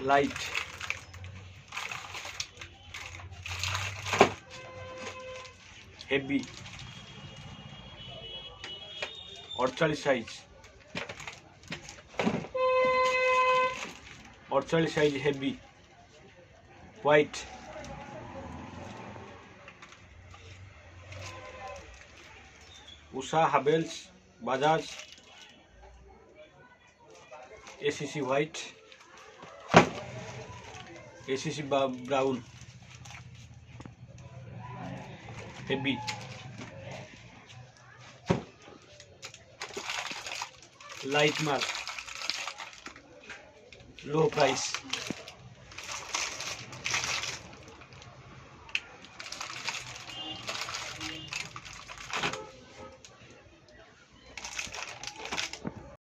Light, heavy 48 size, 48 size heavy white, Usha, Havells, Bajaj, ACC white, ACC brown heavy, light mark, low price.